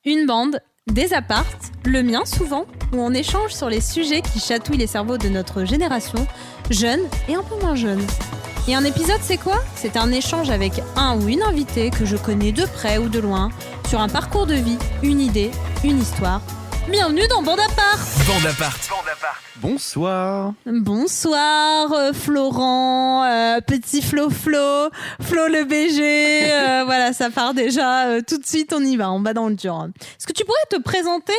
Une bande, des appartes, le mien souvent, où on échange sur les sujets qui chatouillent les cerveaux de notre génération, jeunes et un peu moins jeunes. Et un épisode, c'est quoi ? C'est un échange avec un ou une invitée que je connais de près ou de loin, sur un parcours de vie, une idée, une histoire. Bienvenue dans Bande Apart. Bande Apart. Bonsoir. Bonsoir Florent, petit Flo le BG, voilà, ça part déjà, tout de suite on y va, on va dans le dur. Est-ce que tu pourrais te présenter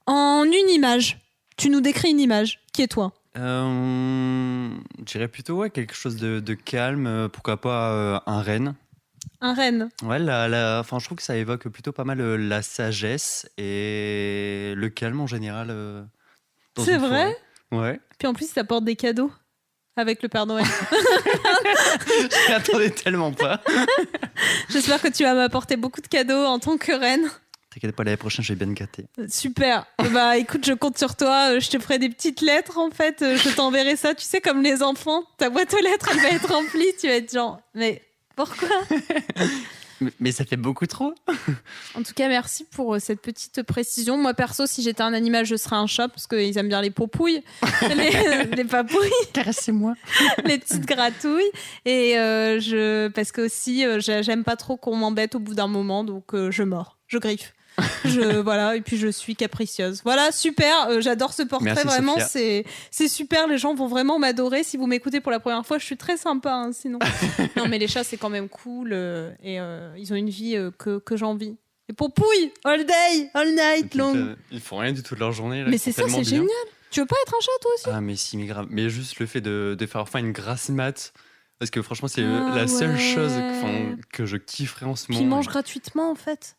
en une image ? Tu nous décris une image, qui est toi ? Je dirais plutôt quelque chose de calme, pourquoi pas un renne. Un renne. Ouais, enfin, je trouve que ça évoque plutôt pas mal la sagesse et le calme en général. C'est vrai ? Ouais. Puis en plus, ça porte des cadeaux avec le Père Noël. Je m'y attendais tellement pas. J'espère que tu vas m'apporter beaucoup de cadeaux en tant que reine. T'inquiète pas, l'année prochaine, je vais bien me gâter. Super. Bah écoute, je compte sur toi. Je te ferai des petites lettres en fait. Je t'enverrai ça. Tu sais, comme les enfants, ta boîte aux lettres, elle va être remplie. Tu vas être genre, mais pourquoi ? Mais ça fait beaucoup trop. En tout cas, merci pour cette petite précision. Moi, perso, si j'étais un animal, je serais un chat parce qu'ils aiment bien les popouilles, les papouilles. Caressez-moi. Les petites gratouilles. Et parce que aussi, j'aime pas trop qu'on m'embête au bout d'un moment, donc je mords, je griffe. Voilà, et puis je suis capricieuse. Voilà, super, j'adore ce portrait. Merci, vraiment, Sophia. c'est super, les gens vont vraiment m'adorer. Si vous m'écoutez pour la première fois, je suis très sympa, hein, sinon. Non, mais les chats, c'est quand même cool, et ils ont une vie que j'envie. Et popouille, all day, all night long. Ils font rien du tout de leur journée. Là, mais c'est ça, c'est génial. Tu veux pas être un chat, toi aussi ? Ah, mais si, mais grave. Mais juste le fait de faire enfin une grasse mat. Parce que franchement, c'est la seule chose que je kifferais en ce moment. Puis ils mangent gratuitement, en fait.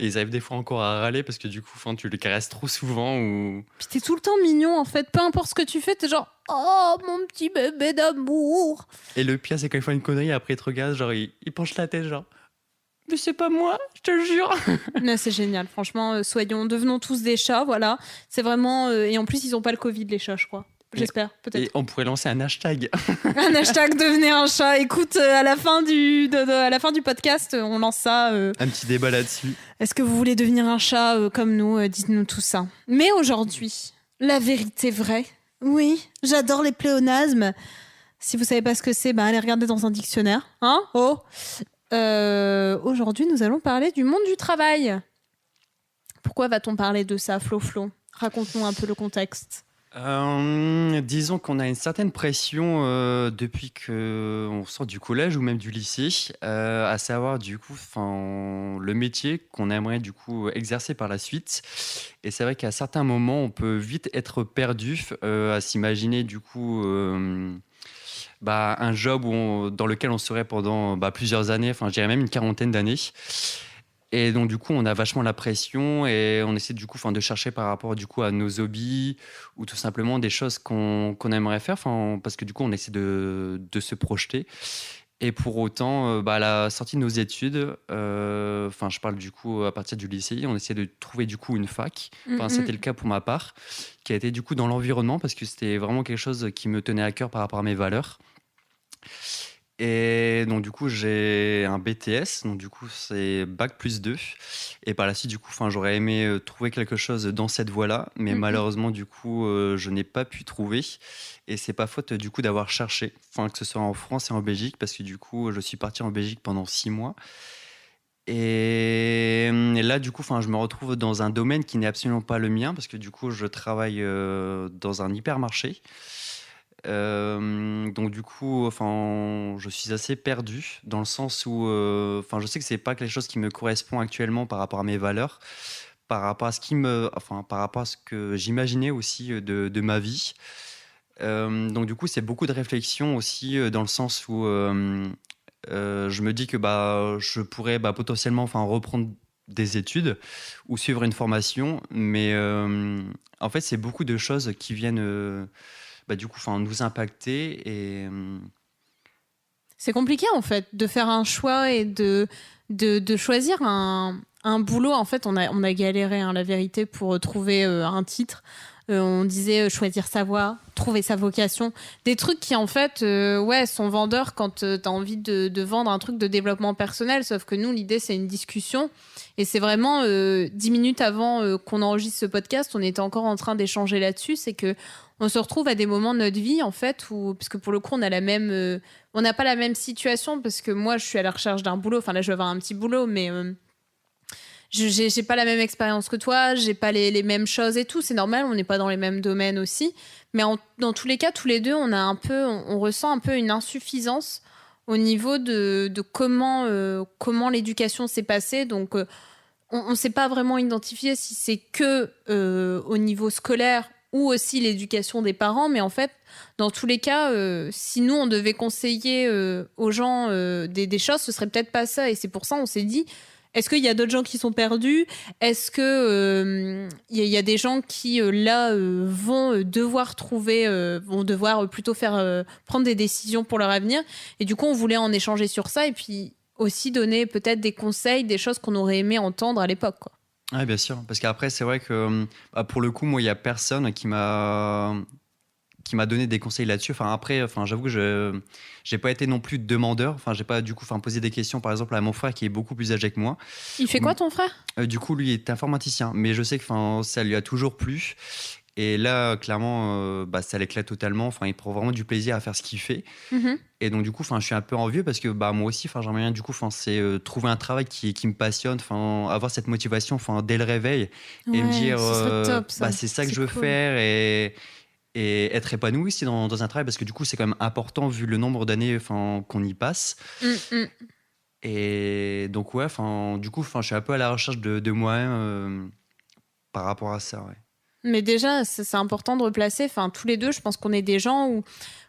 Et ils arrivent des fois encore à râler parce que du coup, tu les caresses trop souvent ou... Puis t'es tout le temps mignon, en fait. Peu importe ce que tu fais, t'es genre « Oh, mon petit bébé d'amour !» Et le pire, c'est quand ils font une connerie, après ils te regardent, genre, ils penchent la tête, genre « Mais c'est pas moi, je te jure !» Non, c'est génial, franchement, devenons tous des chats, voilà. C'est vraiment... et en plus, ils ont pas le Covid, les chats, je crois. J'espère, peut-être. Et on pourrait lancer un hashtag. Un hashtag devenez un chat. Écoute, à la fin du podcast, on lance ça. Un petit débat là-dessus. Est-ce que vous voulez devenir un chat comme nous ? Dites-nous tout ça. Mais aujourd'hui, la vérité vraie. Oui, j'adore les pléonasmes. Si vous savez pas ce que c'est, allez regarder dans un dictionnaire. Hein ? Oh ! Aujourd'hui, nous allons parler du monde du travail. Pourquoi va-t-on parler de ça, Flo ? Raconte-nous un peu le contexte. Disons qu'on a une certaine pression depuis qu'on sort du collège ou même du lycée, à savoir du coup le métier qu'on aimerait du coup exercer par la suite. Et c'est vrai qu'à certains moments, on peut vite être perdu à s'imaginer du coup un job dans lequel on serait pendant plusieurs années, je dirais même une quarantaine d'années. Et donc, du coup, on a vachement la pression et on essaie, du coup, de chercher par rapport, du coup, à nos hobbies ou tout simplement des choses qu'on aimerait faire, parce que, du coup, on essaie de se projeter. Et pour autant, à la sortie de nos études, je parle, du coup, à partir du lycée, on essaie de trouver, du coup, une fac. C'était le cas pour ma part, qui a été, du coup, dans l'environnement parce que c'était vraiment quelque chose qui me tenait à cœur par rapport à mes valeurs. Et donc, du coup, j'ai un BTS, donc du coup, c'est Bac+2. Et par la suite, du coup, j'aurais aimé trouver quelque chose dans cette voie-là, mais malheureusement, du coup, je n'ai pas pu trouver. Et c'est pas faute, du coup, d'avoir cherché, que ce soit en France et en Belgique, parce que du coup, je suis parti en Belgique pendant 6 mois. Et là, du coup, je me retrouve dans un domaine qui n'est absolument pas le mien, parce que du coup, je travaille dans un hypermarché. Donc du coup, je suis assez perdu dans le sens où, je sais que c'est pas quelque chose qui me correspond actuellement par rapport à mes valeurs, par rapport à par rapport à ce que j'imaginais aussi de ma vie. Donc du coup, c'est beaucoup de réflexion aussi dans le sens où je me dis que je pourrais potentiellement reprendre des études ou suivre une formation, mais en fait, c'est beaucoup de choses qui viennent du coup, nous impacter. Et c'est compliqué en fait de faire un choix et de choisir un un boulot, en fait, on a galéré, hein, la vérité, pour trouver un titre. On disait choisir sa voie, trouver sa vocation. Des trucs qui, en fait, sont vendeurs quand tu as envie de vendre un truc de développement personnel. Sauf que nous, l'idée, c'est une discussion. Et c'est vraiment 10 minutes avant qu'on enregistre ce podcast, on était encore en train d'échanger là-dessus. C'est que on se retrouve à des moments de notre vie, en fait, parce que pour le coup, on n'a pas la même situation. Parce que moi, je suis à la recherche d'un boulot. Enfin, là, je vais avoir un petit boulot, mais... j'ai pas la même expérience que toi, j'ai pas les mêmes choses et tout, c'est normal, on n'est pas dans les mêmes domaines aussi, mais dans tous les cas, tous les deux, on ressent un peu une insuffisance au niveau de comment l'éducation s'est passée. Donc on sait pas vraiment identifier si c'est que au niveau scolaire ou aussi l'éducation des parents, mais en fait, dans tous les cas, si nous on devait conseiller aux gens des choses, ce serait peut-être pas ça, et c'est pour ça on s'est dit, est-ce qu'il y a d'autres gens qui sont perdus ? Est-ce que y a des gens qui vont devoir plutôt prendre des décisions pour leur avenir ? Et du coup, on voulait en échanger sur ça et puis aussi donner peut-être des conseils, des choses qu'on aurait aimé entendre à l'époque, quoi. Oui, bien sûr. Parce qu'après, c'est vrai que pour le coup, moi, il n'y a personne qui m'a donné des conseils là-dessus. Après, j'avoue que je n'ai pas été non plus demandeur. J'ai pas du coup posé des questions, par exemple, à mon frère qui est beaucoup plus âgé que moi. Il fait quoi, ton frère ? Du coup, lui est informaticien. Mais je sais que ça lui a toujours plu. Et là, clairement, ça l'éclate totalement. Il prend vraiment du plaisir à faire ce qu'il fait. Mm-hmm. Et donc, du coup, je suis un peu envieux parce que moi aussi, j'aimerais bien, du coup, c'est trouver un travail qui me passionne, avoir cette motivation dès le réveil et me dire, ce serait top, ça. C'est ça que je veux faire et être épanoui aussi dans un travail, parce que du coup, c'est quand même important vu le nombre d'années qu'on y passe. Mm-mm. Et donc, du coup, je suis un peu à la recherche de moi-même par rapport à ça, ouais. Mais déjà, c'est important de replacer. Tous les deux, je pense qu'on est des gens où,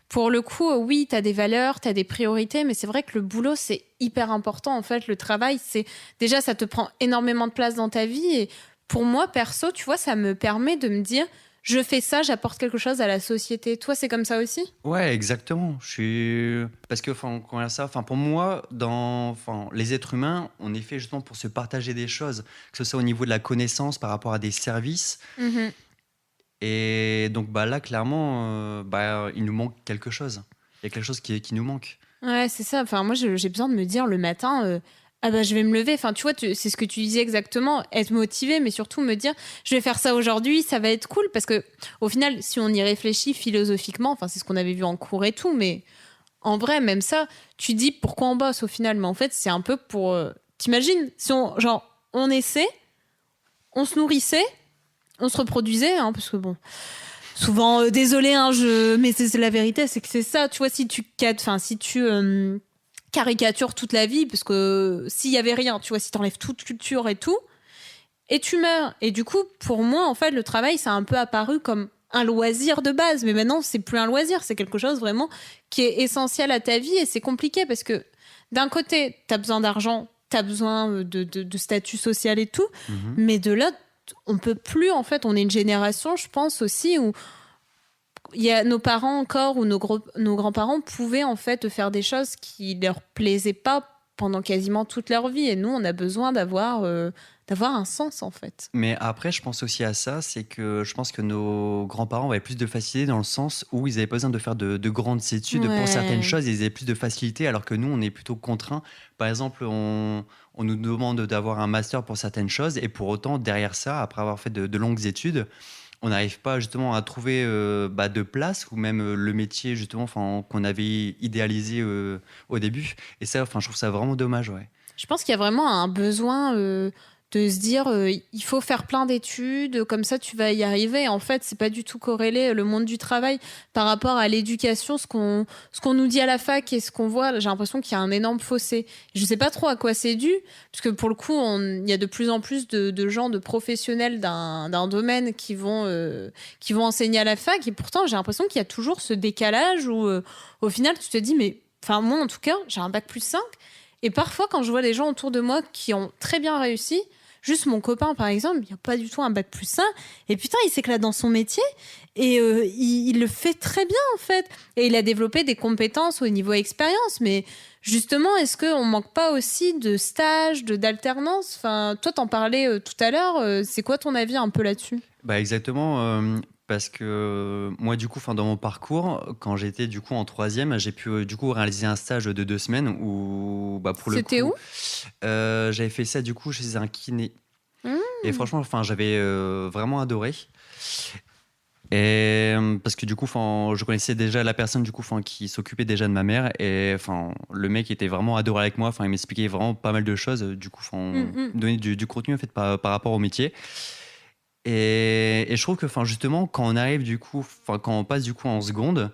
pour le coup, oui, t'as des valeurs, t'as des priorités, mais c'est vrai que le boulot, c'est hyper important. En fait, le travail, déjà, ça te prend énormément de place dans ta vie. Et pour moi, perso, tu vois, ça me permet de me dire, je fais ça, j'apporte quelque chose à la société. Toi, c'est comme ça aussi ? Ouais, exactement. Parce que, pour moi, les êtres humains, on est fait justement pour se partager des choses, que ce soit au niveau de la connaissance par rapport à des services. Mm-hmm. Et donc, là, clairement, il nous manque quelque chose. Il y a quelque chose qui nous manque. Ouais, c'est ça. Moi, j'ai besoin de me dire le matin... je vais me lever. Tu vois, c'est ce que tu disais exactement, être motivé, mais surtout me dire, je vais faire ça aujourd'hui, ça va être cool. Parce que, au final, si on y réfléchit philosophiquement, c'est ce qu'on avait vu en cours et tout, mais en vrai, même ça, tu dis pourquoi on bosse au final. Mais en fait, c'est un peu pour. T'imagines, si on essaie, on se nourrissait, on se reproduisait, hein, parce que bon. Souvent, désolé, hein, mais c'est la vérité, c'est que c'est ça. Tu vois, si tu caricature toute la vie, parce que s'il y avait rien, tu vois, si t'enlèves toute culture et tout, et tu meurs. Et du coup, pour moi, en fait, le travail, ça a un peu apparu comme un loisir de base, mais maintenant, c'est plus un loisir, c'est quelque chose vraiment qui est essentiel à ta vie, et c'est compliqué parce que d'un côté, t'as besoin d'argent, t'as besoin de statut social et tout, mais de l'autre, on peut plus, en fait, on est une génération, je pense aussi, où il y a nos parents encore ou nos grands-parents pouvaient en fait faire des choses qui leur plaisaient pas pendant quasiment toute leur vie, et nous on a besoin d'avoir un sens en fait. Mais après, je pense aussi à ça, c'est que je pense que nos grands-parents avaient plus de facilité dans le sens où ils avaient pas besoin de faire de grandes études pour certaines choses, ils avaient plus de facilité, alors que nous on est plutôt contraints. Par exemple, on nous demande d'avoir un master pour certaines choses, et pour autant derrière ça, après avoir fait de longues études, on n'arrive pas justement à trouver de place, ou même le métier justement qu'on avait idéalisé au début. Et ça, je trouve ça vraiment dommage, ouais. Je pense qu'il y a vraiment un besoin de se dire il faut faire plein d'études, comme ça tu vas y arriver. En fait, c'est pas du tout corrélé, le monde du travail par rapport à l'éducation, ce qu'on nous dit à la fac et ce qu'on voit. J'ai l'impression qu'il y a un énorme fossé. Je sais pas trop à quoi c'est dû, parce que pour le coup, il y a de plus en plus de gens, de professionnels d'un domaine qui vont enseigner à la fac, et pourtant j'ai l'impression qu'il y a toujours ce décalage où au final tu te dis mais moi en tout cas j'ai un bac+5, et parfois quand je vois des gens autour de moi qui ont très bien réussi, juste mon copain par exemple, il n'y a pas du tout un bac+1, et putain il s'éclate dans son métier, et il le fait très bien en fait, et il a développé des compétences au niveau expérience, mais Justement, est-ce qu'on manque pas aussi de stages, d'alternance? Enfin, toi, t'en parlais tout à l'heure. C'est quoi ton avis un peu là-dessus? Bah exactement, parce que moi, du coup, dans mon parcours, quand j'étais du coup en troisième, j'ai pu du coup réaliser un stage de 2 semaines où, bah, pour le C'était coup, où? j'avais fait ça du coup chez un kiné. Mmh. Et franchement, j'avais vraiment adoré. Et parce que du coup, je connaissais déjà la personne du coup, qui s'occupait déjà de ma mère. Et le mec était vraiment adoré avec moi. Il m'expliquait vraiment pas mal de choses. Du coup, Mmh. me donnait du contenu en fait par rapport au métier. Et je trouve que justement, quand on arrive du coup, quand on passe du coup en seconde,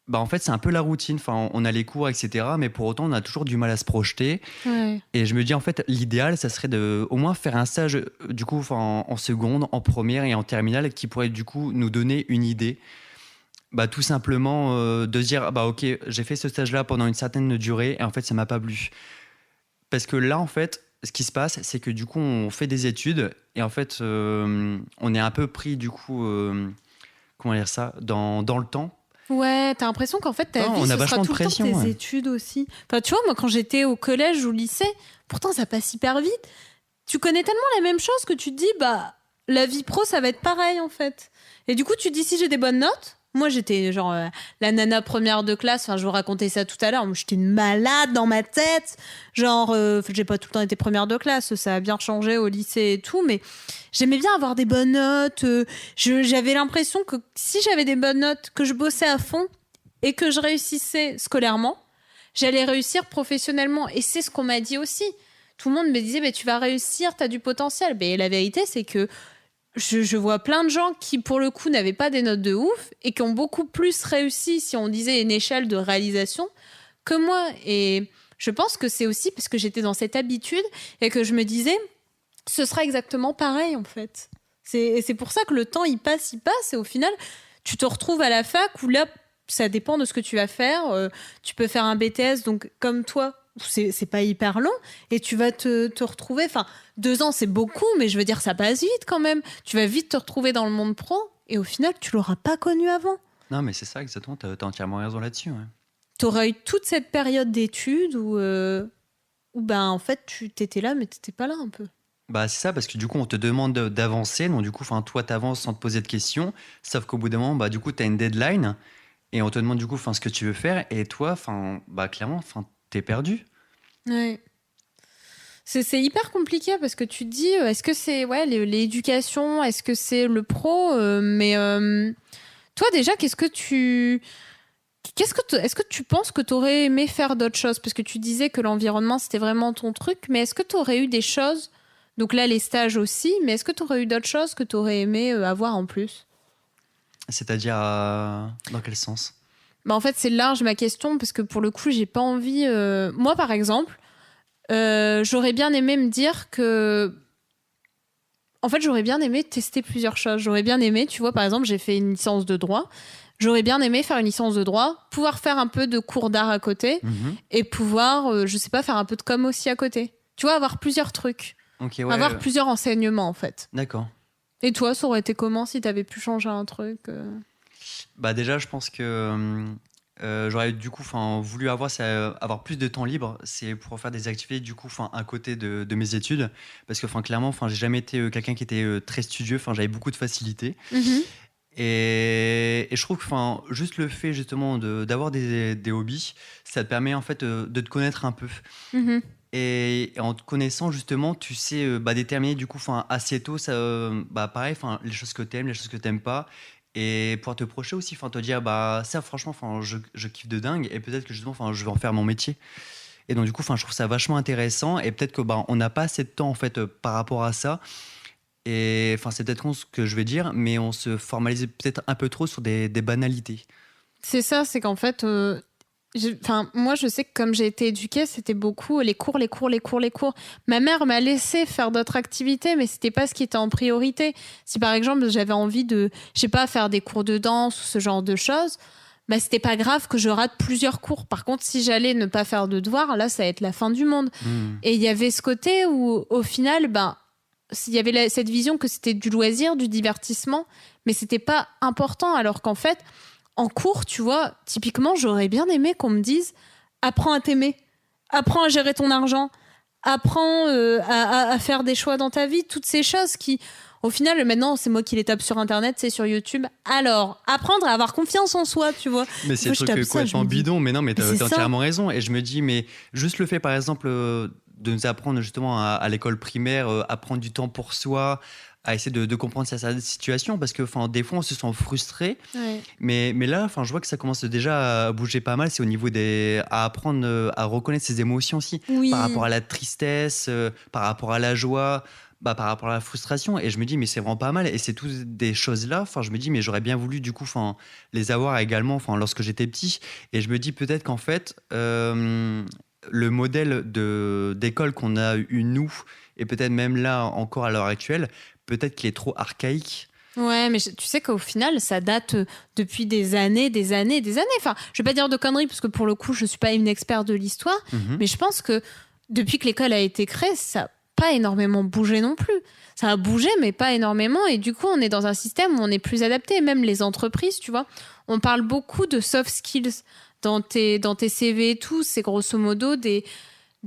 bah en fait c'est un peu la routine. On a les cours, etc. Mais pour autant, on a toujours du mal à se projeter. Ouais. Et je me dis en fait, l'idéal, ça serait de au moins faire un stage du coup, en seconde, en première et en terminale, qui pourrait du coup nous donner une idée. Bah tout simplement de se dire ah bah ok, j'ai fait ce stage-là pendant une certaine durée et en fait ça m'a pas plu. Parce que là en fait, ce qui se passe, c'est que du coup on fait des études et en fait on est un peu pris du coup comment dire ça dans le temps. Ouais, t'as l'impression qu'en fait, ta Non, vie, on a ce sera vachement de tout le temps pression, tes ouais. études aussi. Enfin, tu vois, moi, quand j'étais au collège ou au lycée, pourtant, ça passe hyper vite. Tu connais tellement la même chose que tu te dis, bah, la vie pro, ça va être pareil, en fait. Et du coup, tu te dis, si j'ai des bonnes notes, moi, j'étais genre la nana première de classe. Enfin, je vous racontais ça tout à l'heure. Moi, j'étais une malade dans ma tête. Genre, j'ai pas tout le temps été première de classe. Ça a bien changé au lycée et tout. Mais j'aimais bien avoir des bonnes notes. J'avais l'impression que si j'avais des bonnes notes, que je bossais à fond et que je réussissais scolairement, j'allais réussir professionnellement. Et c'est ce qu'on m'a dit aussi. Tout le monde me disait, mais tu vas réussir, tu as du potentiel. Mais la vérité, c'est que je vois plein de gens qui, pour le coup, n'avaient pas des notes de ouf et qui ont beaucoup plus réussi, si on disait une échelle de réalisation, que moi. Et je pense que c'est aussi parce que j'étais dans cette habitude et que je me disais, ce sera exactement pareil, en fait. C'est pour ça que le temps, il passe. Et au final, tu te retrouves à la fac où là, ça dépend de ce que tu vas faire. Tu peux faire un BTS, donc comme toi, c'est pas hyper long, et tu vas te retrouver. Enfin, 2 ans, c'est beaucoup, mais je veux dire, ça passe vite quand même. Tu vas vite te retrouver dans le monde pro, et au final, tu l'auras pas connu avant. Non, mais c'est ça, exactement. T'as entièrement raison là-dessus. Ouais. T'auras eu toute cette période d'études où ben, en fait, tu t'étais là, mais t'étais pas là un peu. Bah, c'est ça, parce que du coup, on te demande d'avancer. Donc, du coup, toi, t'avances sans te poser de questions. Sauf qu'au bout d'un moment, bah, du coup, t'as une deadline. Et on te demande, du coup, ce que tu veux faire. Et toi, bah, clairement, t'es perdu. Ouais. C'est hyper compliqué parce que tu te dis, est-ce que c'est l'éducation, est-ce que c'est le pro mais toi, déjà, est-ce que tu penses que tu aurais aimé faire d'autres choses? Parce que tu disais que l'environnement, c'était vraiment ton truc, mais est-ce que tu aurais eu des choses, donc là, les stages aussi, mais est-ce que tu aurais eu d'autres choses que tu aurais aimé avoir en plus? C'est-à-dire, dans quel sens? Bah, en fait, c'est large ma question, parce que pour le coup, j'ai pas envie... Moi, par exemple, j'aurais bien aimé me dire que... En fait, j'aurais bien aimé tester plusieurs choses. J'aurais bien aimé, tu vois, par exemple, j'ai fait une licence de droit. J'aurais bien aimé faire une licence de droit, pouvoir faire un peu de cours d'art à côté et pouvoir, je sais pas, faire un peu de com aussi à côté. Tu vois, avoir plusieurs trucs. Ok, ouais. Avoir plusieurs enseignements, en fait. D'accord. Et toi, ça aurait été comment si t'avais pu changer un truc Bah, déjà, je pense que j'aurais du coup voulu avoir plus de temps libre. C'est pour faire des activités du coup à côté de mes études. Parce que clairement, j'ai jamais été quelqu'un qui était très studieux. J'avais beaucoup de facilité. Et je trouve que juste le fait justement d'avoir des hobbies, ça te permet en fait de te connaître un peu. Et en te connaissant justement, tu sais déterminer du coup assez tôt ça, pareil, les choses que t'aimes, les choses que t'aimes pas. Et pour te projeter aussi, te dire ça franchement, je kiffe de dingue et peut-être que justement je vais en faire mon métier. Et donc du coup, je trouve ça vachement intéressant et peut-être que on n'a pas assez de temps en fait par rapport à ça. Et c'est peut-être con ce que je vais dire, mais on se formalise peut-être un peu trop sur des banalités. C'est ça, c'est qu'en fait, moi je sais que comme j'ai été éduquée, c'était beaucoup les cours. Ma mère m'a laissé faire d'autres activités, mais c'était pas ce qui était en priorité. Si par exemple j'avais envie de, je sais pas, faire des cours de danse ou ce genre de choses, bah c'était pas grave que je rate plusieurs cours. Par contre, si j'allais ne pas faire de devoirs, là ça va être la fin du monde. Et il y avait ce côté où au final, il y avait cette vision que c'était du loisir, du divertissement, mais c'était pas important. Alors qu'en fait, en cours, tu vois, typiquement, j'aurais bien aimé qu'on me dise apprends à t'aimer, apprends à gérer ton argent, apprends à faire des choix dans ta vie, toutes ces choses qui, au final, maintenant, c'est moi qui les tape sur Internet, c'est sur YouTube. Alors, apprendre à avoir confiance en soi, tu vois. Mais c'est le truc complètement bidon, mais non, mais t'as entièrement raison. Et je me dis, mais juste le fait, par exemple, de nous apprendre justement à l'école primaire, à prendre du temps pour soi, à essayer de comprendre sa situation, parce que des fois on se sent frustré, ouais. mais là je vois que ça commence déjà à bouger pas mal, c'est au niveau à apprendre à reconnaître ses émotions aussi, oui. Par rapport à la tristesse, par rapport à la joie, par rapport à la frustration, et je me dis mais c'est vraiment pas mal, et c'est toutes des choses là, je me dis mais j'aurais bien voulu du coup les avoir également lorsque j'étais petit, et je me dis peut-être qu'en fait le modèle d'école qu'on a eu nous, et peut-être même là encore à l'heure actuelle, peut-être qu'il est trop archaïque. Ouais, mais tu sais qu'au final, ça date depuis des années. Enfin, je vais pas dire de conneries, parce que pour le coup, je suis pas une experte de l'histoire, mais je pense que depuis que l'école a été créée, ça n'a pas énormément bougé non plus. Ça a bougé, mais pas énormément, et du coup, on est dans un système où on est plus adapté. Même les entreprises, tu vois, on parle beaucoup de soft skills dans tes CV et tout, c'est grosso modo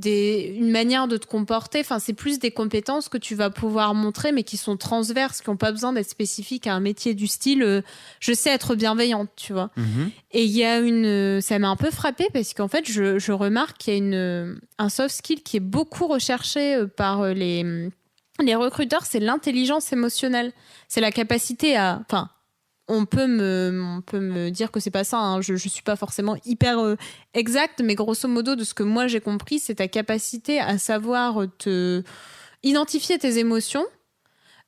une manière de te comporter, c'est plus des compétences que tu vas pouvoir montrer, mais qui sont transverses, qui n'ont pas besoin d'être spécifiques à un métier du style je sais être bienveillante, tu vois. Et il y a ça m'a un peu frappée, parce qu'en fait je remarque qu'il y a un soft skill qui est beaucoup recherché par les recruteurs, c'est l'intelligence émotionnelle. C'est la capacité à... On peut me dire que c'est pas ça, hein. Je suis pas forcément hyper exacte, mais grosso modo, de ce que moi j'ai compris, c'est ta capacité à savoir identifier tes émotions,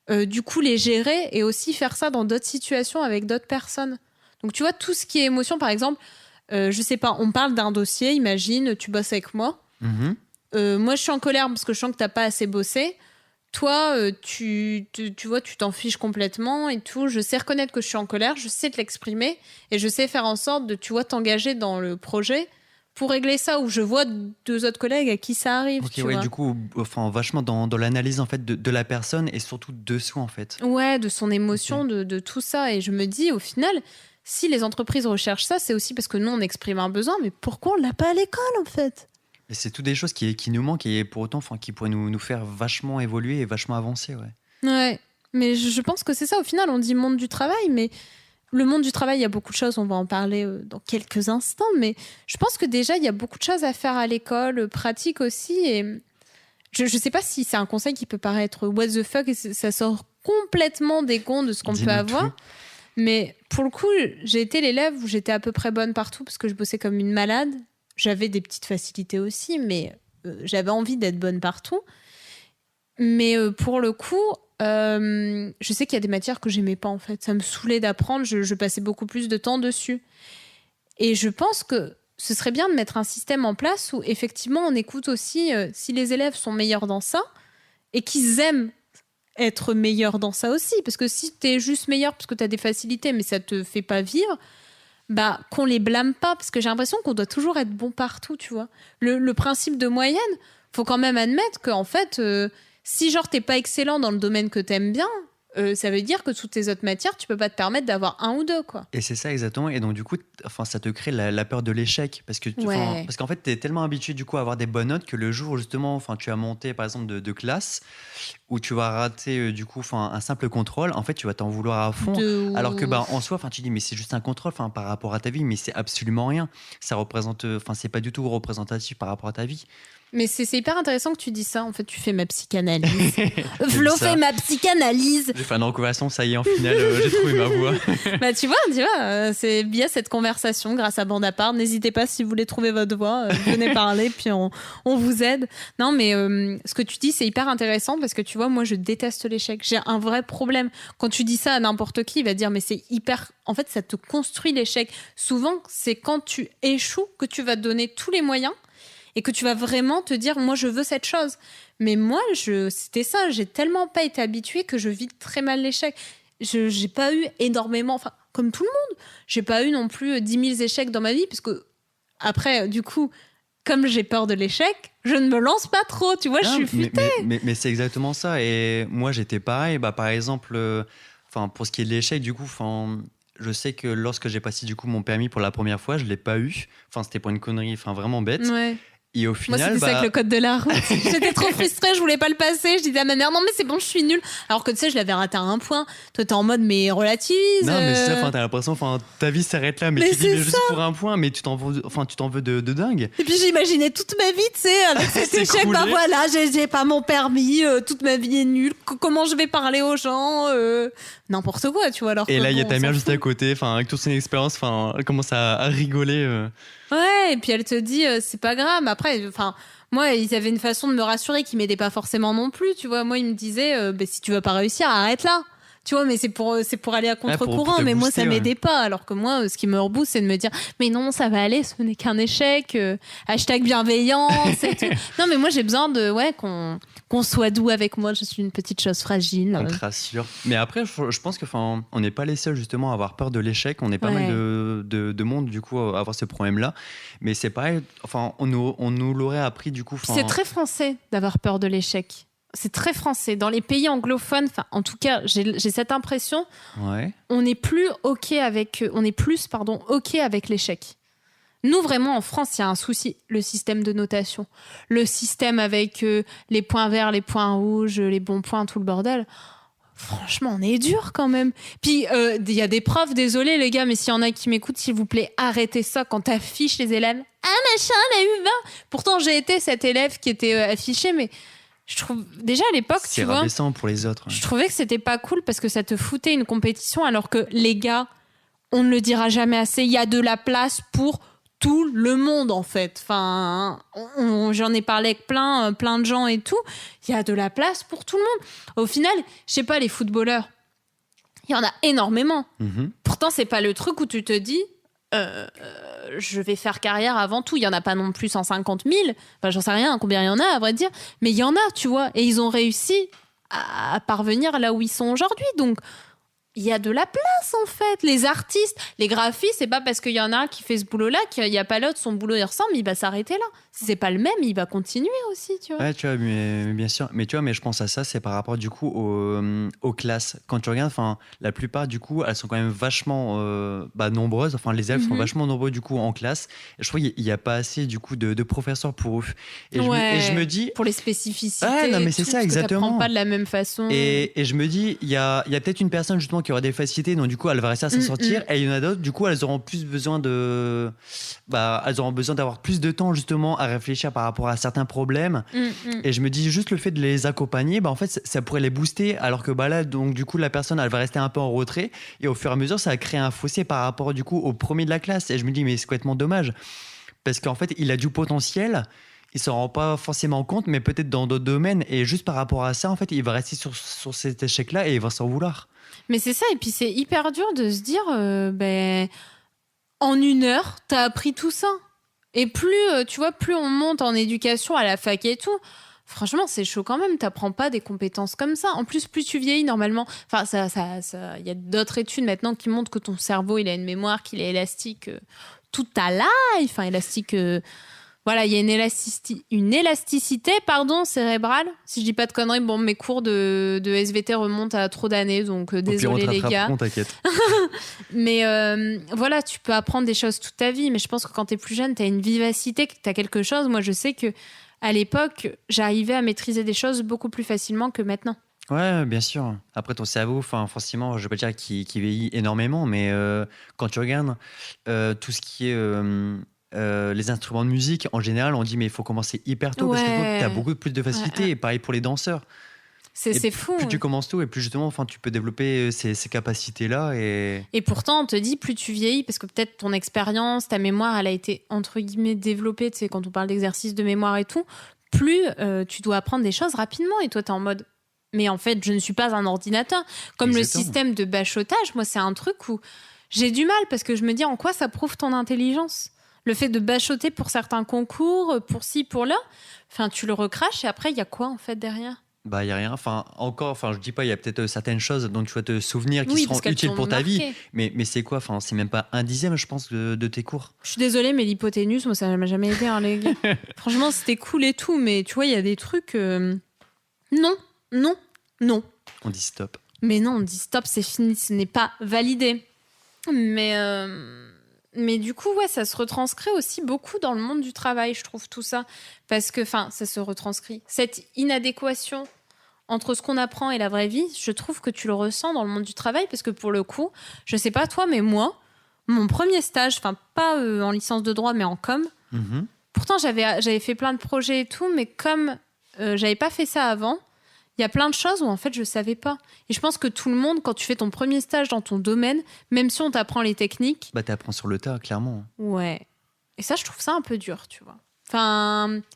du coup les gérer, et aussi faire ça dans d'autres situations avec d'autres personnes. Donc tu vois, tout ce qui est émotion, par exemple, je sais pas, on parle d'un dossier, imagine, tu bosses avec moi. Moi je suis en colère parce que je sens que t'as pas assez bossé. Toi, tu vois, tu t'en fiches complètement et tout. Je sais reconnaître que je suis en colère, je sais te l'exprimer, et je sais faire en sorte de, tu vois, t'engager dans le projet pour régler ça. Ou je vois deux autres collègues à qui ça arrive. Ok, ouais, du coup, vachement dans l'analyse en fait de la personne, et surtout de soi en fait. Ouais, de son émotion, de tout ça. Et je me dis, au final, si les entreprises recherchent ça, c'est aussi parce que nous, on exprime un besoin. Mais pourquoi on l'a pas à l'école, en fait ? Et c'est toutes des choses qui nous manquent, et pour autant qui pourraient nous faire vachement évoluer et vachement avancer. Ouais, mais je pense que c'est ça. Au final, on dit monde du travail, mais le monde du travail, il y a beaucoup de choses. On va en parler dans quelques instants. Mais je pense que déjà, il y a beaucoup de choses à faire à l'école, pratique aussi. Et je sais pas si c'est un conseil qui peut paraître what the fuck, et ça sort complètement des gonds de ce qu'on peut avoir. Tout. Mais pour le coup, j'ai été l'élève où j'étais à peu près bonne partout, parce que je bossais comme une malade. J'avais des petites facilités aussi, mais j'avais envie d'être bonne partout. Mais pour le coup, je sais qu'il y a des matières que j'aimais pas, en fait. Ça me saoulait d'apprendre, je passais beaucoup plus de temps dessus. Et je pense que ce serait bien de mettre un système en place où, effectivement, on écoute aussi si les élèves sont meilleurs dans ça, et qu'ils aiment être meilleurs dans ça aussi. Parce que si t'es juste meilleur parce que t'as des facilités, mais ça te fait pas vivre... qu'on les blâme pas, parce que j'ai l'impression qu'on doit toujours être bon partout, tu vois. Le principe de moyenne, faut quand même admettre qu'en fait, si genre t'es pas excellent dans le domaine que t'aimes bien, ça veut dire que toutes tes autres matières, tu peux pas te permettre d'avoir 1 ou 2, quoi. Et c'est ça exactement, et donc du coup, ça te crée la peur de l'échec, parce qu'en fait, t'es tellement habitué du coup à avoir des bonnes notes que le jour où justement, tu as monté par exemple de classe, où tu vas rater du coup un simple contrôle, en fait tu vas t'en vouloir à fond, alors que en soi tu dis mais c'est juste un contrôle par rapport à ta vie, mais c'est absolument rien, ça représente, c'est pas du tout représentatif par rapport à ta vie. Mais c'est hyper intéressant que tu dis ça. En fait, tu fais ma psychanalyse. Flo fait ma psychanalyse. J'ai fait une recommandation, ça y est, en finale, j'ai trouvé ma voie. Tu vois, c'est bien cette conversation grâce à Bande à part. N'hésitez pas, si vous voulez trouver votre voie, venez parler, puis on vous aide. Non, mais ce que tu dis, c'est hyper intéressant, parce que tu vois, moi, je déteste l'échec. J'ai un vrai problème. Quand tu dis ça à n'importe qui, il va dire, mais c'est hyper... En fait, ça te construit l'échec. Souvent, c'est quand tu échoues que tu vas te donner tous les moyens, et que tu vas vraiment te dire, moi, je veux cette chose. Mais moi, c'était ça. J'ai tellement pas été habituée que je vis très mal l'échec. J'ai pas eu énormément... Enfin, comme tout le monde, j'ai pas eu non plus 10 000 échecs dans ma vie, parce que après, du coup, comme j'ai peur de l'échec, je ne me lance pas trop. Tu vois, je suis futée. Mais c'est exactement ça. Et moi, j'étais pareil. Par exemple, pour ce qui est de l'échec, du coup... je sais que lorsque j'ai passé du coup mon permis pour la première fois, je l'ai pas eu. Enfin, c'était pour une connerie, enfin vraiment bête. Ouais. Et au Moi, final, c'était ça avec le code de la route. J'étais trop frustrée, je voulais pas le passer. Je disais à ma mère, non, mais c'est bon, je suis nulle. Alors que tu sais, je l'avais raté à un point. Toi, t'es en mode, mais relativise. non, mais c'est ça, enfin, t'as l'impression, enfin, ta vie s'arrête là, mais Mais tu dis, mais c'est juste pour un point, mais tu t'en veux de dingue. Et puis j'imaginais toute ma vie, tu sais, avec cet C'est échec, écroulé. bah voilà, j'ai pas mon permis, toute ma vie est nulle, comment je vais parler aux gens, n'importe quoi, tu vois. Alors Et que là, il y a bon, ta on mère s'en juste fout. à côté, enfin, avec toute son expérience, enfin, elle commence à rigoler. Ouais, et puis elle te dit, c'est pas grave. Après, enfin, moi, ils avaient une façon de me rassurer qui m'aidait pas forcément non plus, tu vois. Moi, ils me disaient, bah, si tu veux pas réussir, arrête là. Tu vois, mais c'est pour aller à pour contre-courant. te Mais moi, booster, ça ouais. m'aidait pas. Alors que moi, ce qui me rebooste, c'est de me dire, mais non, ça va aller, ce n'est qu'un échec. Hashtag bienveillance et tout. Non, mais moi, j'ai besoin de, ouais, qu'on soit doux avec moi. Je suis une petite chose fragile. On te rassure. Mais après, je pense que, enfin, on n'est pas les seuls justement à avoir peur de l'échec. On est pas Ouais. mal de monde du coup à avoir ce problème-là. Mais c'est pareil. Enfin, on nous l'aurait appris du coup. Puis c'est très français d'avoir peur de l'échec. C'est très français. Dans les pays anglophones, enfin, en tout cas, j'ai cette impression, Ouais. on est plus OK avec l'échec. Nous, vraiment, en France, il y a un souci, le système de notation. Le système avec les points verts, les points rouges, les bons points, tout le bordel. Franchement, on est dur quand même. Puis, il y a des profs, désolé les gars, mais s'il y en a qui m'écoutent, s'il vous plaît, arrêtez ça quand t'affiches les élèves. Ah, machin, elle a eu 20. Pourtant, j'ai été cet élève qui était affiché, mais je trouve, déjà à l'époque, C'est tu vois, rabaissant pour les autres. Ouais. je trouvais que c'était pas cool parce que ça te foutait une compétition alors que les gars, on ne le dira jamais assez, il y a de la place pour tout le monde en fait. Enfin, j'en ai parlé avec plein de gens et tout. Il y a de la place pour tout le monde. Au final, je sais pas, les footballeurs, il y en a énormément. Mhm. Pourtant, c'est pas le truc où tu te dis, je vais faire carrière avant tout. Il y en a pas non plus 150 000. Enfin, j'en sais rien combien il y en a à vrai dire. Mais il y en a, tu vois. Et ils ont réussi à parvenir là où ils sont aujourd'hui. Donc, il y a de la place en fait. Les artistes, les graphistes, c'est pas parce qu'il y en a un qui fait ce boulot-là qu'il n'y a pas l'autre, son boulot il ressemble, il va s'arrêter là. Si c'est pas le même, il va continuer aussi, tu vois. Ouais, tu vois, mais bien sûr. Mais tu vois, mais je pense à ça, c'est par rapport du coup aux classes. Quand tu regardes, enfin, la plupart du coup, elles sont quand même vachement nombreuses. Enfin, les élèves sont Mhm. vachement nombreux du coup en classe. Et je trouve qu'il n'y a pas assez du coup de professeurs pour eux. Et je me dis, pour les spécificités. Ouais, non, mais et c'est tout, ça, parce que exactement. t'apprends pas de la même façon. et je me dis, il y a peut-être une personne justement qui aura des facilités, donc du coup, elle va réussir à s'en sortir. Et il y en a d'autres, du coup, elles auront plus besoin elles auront besoin d'avoir plus de temps justement à réfléchir par rapport à certains problèmes. Et je me dis juste le fait de les accompagner, en fait, ça pourrait les booster. Alors que là, donc du coup, la personne, elle va rester un peu en retrait. Et au fur et à mesure, ça va créer un fossé par rapport du coup au premier de la classe. Et je me dis, mais c'est complètement dommage. Parce qu'en fait, il a du potentiel. Il s'en rend pas forcément compte, mais peut-être dans d'autres domaines. Et juste par rapport à ça, en fait, il va rester sur cet échec-là et il va s'en vouloir. Mais c'est ça, et puis c'est hyper dur de se dire, en 1 heure, t'as appris tout ça. Et plus, tu vois, plus on monte en éducation à la fac et tout, franchement, c'est chaud quand même. T'apprends pas des compétences comme ça. En plus tu vieillis normalement. Enfin, il y a d'autres études maintenant qui montrent que ton cerveau, il a une mémoire, qu'il est élastique toute ta life. Enfin, élastique. Voilà, il y a une élasticité, cérébrale. Si je dis pas de conneries, bon, mes cours de SVT remontent à trop d'années, donc désolé les gars. T'inquiète. Mais voilà, tu peux apprendre des choses toute ta vie. Mais je pense que quand t'es plus jeune, t'as une vivacité, t'as quelque chose. Moi, je sais que à l'époque, j'arrivais à maîtriser des choses beaucoup plus facilement que maintenant. Ouais, bien sûr. Après, ton cerveau, forcément, je vais pas dire qu'il vieillit énormément, mais quand tu regardes tout ce qui est les instruments de musique, en général, on dit mais il faut commencer hyper tôt parce que tu as beaucoup plus de facilité. Ouais. Et pareil pour les danseurs. C'est fou. Plus tu commences tôt et plus justement, tu peux développer ces capacités-là. Et pourtant, on te dit plus tu vieillis, parce que peut-être ton expérience, ta mémoire, elle a été entre guillemets développée. Tu sais, quand on parle d'exercice de mémoire et tout, plus tu dois apprendre des choses rapidement. Et toi, t'es en mode, mais en fait, je ne suis pas un ordinateur. Comme Exactement. le système de bachotage, moi, c'est un truc où j'ai du mal parce que je me dis en quoi ça prouve ton intelligence. Le fait de bachoter pour certains concours, pour ci, pour là, tu le recraches et après, il y a quoi en fait derrière ? il y a rien. Je dis pas, il y a peut-être certaines choses dont tu vas te souvenir qui seront utiles pour ta vie. Mais c'est quoi ? C'est même pas 1/10, je pense, de tes cours. Je suis désolée, mais l'hypoténuse, moi, ça m'a jamais aidé, hein, les gars. Franchement, c'était cool et tout, mais tu vois, il y a des trucs. Non. On dit stop. Mais non, on dit stop, c'est fini, ce n'est pas validé. Mais du coup, ouais, ça se retranscrit aussi beaucoup dans le monde du travail, je trouve, tout ça. Parce que, ça se retranscrit. Cette inadéquation entre ce qu'on apprend et la vraie vie, je trouve que tu le ressens dans le monde du travail. Parce que pour le coup, je sais pas toi, mais moi, mon premier stage, pas en licence de droit, mais en com, pourtant j'avais fait plein de projets et tout, mais comme j'avais pas fait ça avant, il y a plein de choses où en fait je savais pas. Et je pense que tout le monde, quand tu fais ton premier stage dans ton domaine, même si on t'apprend les techniques... Bah t'apprends sur le tas, clairement. Ouais. Et ça, je trouve ça un peu dur, tu vois.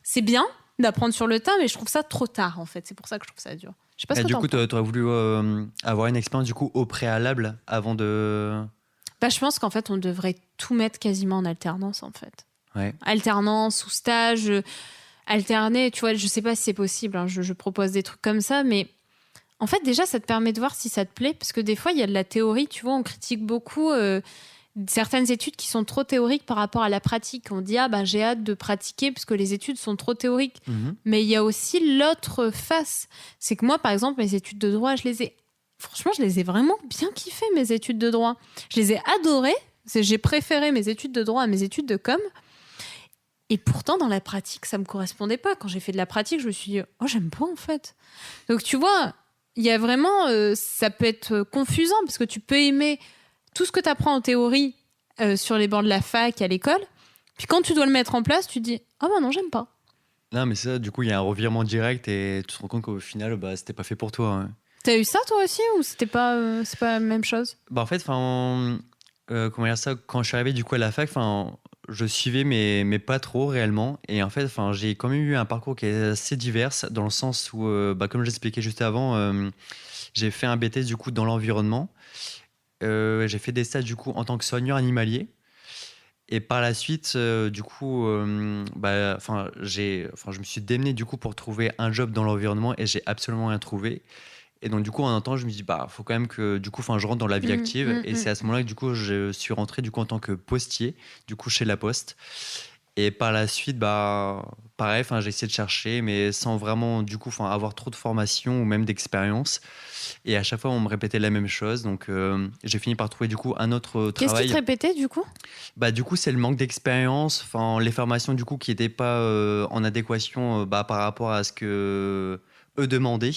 C'est bien d'apprendre sur le tas, mais je trouve ça trop tard, en fait. C'est pour ça que je trouve ça dur. Je sais pas ce que du coup, t'en penses. t'aurais voulu avoir une expérience du coup au préalable avant de... Je pense qu'en fait, on devrait tout mettre quasiment en alternance, en fait. Ouais. Alternance ou stage... alterner, tu vois, je sais pas si c'est possible, hein, je propose des trucs comme ça, mais en fait, déjà, ça te permet de voir si ça te plaît, parce que des fois, il y a de la théorie, tu vois, on critique beaucoup certaines études qui sont trop théoriques par rapport à la pratique. On dit, j'ai hâte de pratiquer, parce que les études sont trop théoriques. Mais il y a aussi l'autre face. C'est que moi, par exemple, mes études de droit, franchement, je les ai vraiment bien kiffées, mes études de droit. Je les ai adorées. J'ai préféré mes études de droit à mes études de com. Et pourtant, dans la pratique, ça me correspondait pas. Quand j'ai fait de la pratique, je me suis dit, j'aime pas en fait. Donc tu vois, il y a vraiment, ça peut être confusant parce que tu peux aimer tout ce que tu apprends en théorie sur les bancs de la fac, à l'école. Puis quand tu dois le mettre en place, tu te dis, non, j'aime pas. Non, mais ça, du coup, il y a un revirement direct et tu te rends compte qu'au final, c'était pas fait pour toi. Hein. T'as eu ça toi aussi ou c'est pas la même chose? En fait, comment dire ça, quand je suis arrivé du coup à la fac, je suivais mais pas trop réellement, et en fait j'ai quand même eu un parcours qui est assez divers dans le sens où comme je l'expliquais juste avant, j'ai fait un BTS du coup dans l'environnement, j'ai fait des stages du coup en tant que soigneur animalier, et par la suite du coup je me suis démené du coup pour trouver un job dans l'environnement et j'ai absolument rien trouvé. Et donc, du coup, en un temps, je me dis, faut quand même que, du coup, je rentre dans la vie active. Et c'est à ce moment-là que, du coup, je suis rentré, du coup, en tant que postier, du coup, chez La Poste. Et par la suite, pareil, j'ai essayé de chercher, mais sans vraiment, du coup, avoir trop de formation ou même d'expérience. Et à chaque fois, on me répétait la même chose. Donc, j'ai fini par trouver, du coup, un autre travail. Qu'est-ce qui te répétait, du coup ? Du coup, c'est le manque d'expérience, les formations, du coup, qui n'étaient pas en adéquation par rapport à ce que eux demandaient.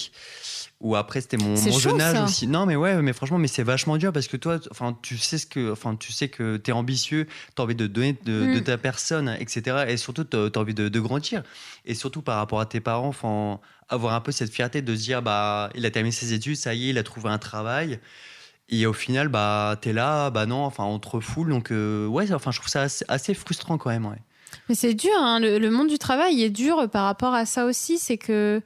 Ou après c'était mon jeune âge aussi. Non mais ouais, mais franchement, mais c'est vachement dur parce que toi, tu sais que t'es ambitieux, t'as envie de donner de ta personne, etc. Et surtout t'as envie de grandir. Et surtout par rapport à tes parents, avoir un peu cette fierté de se dire il a terminé ses études, ça y est, il a trouvé un travail. Et au final, t'es là, non, on te refoule. Donc ouais, je trouve ça assez frustrant quand même. Ouais. Mais c'est dur, hein, le monde du travail est dur par rapport à ça aussi, c'est que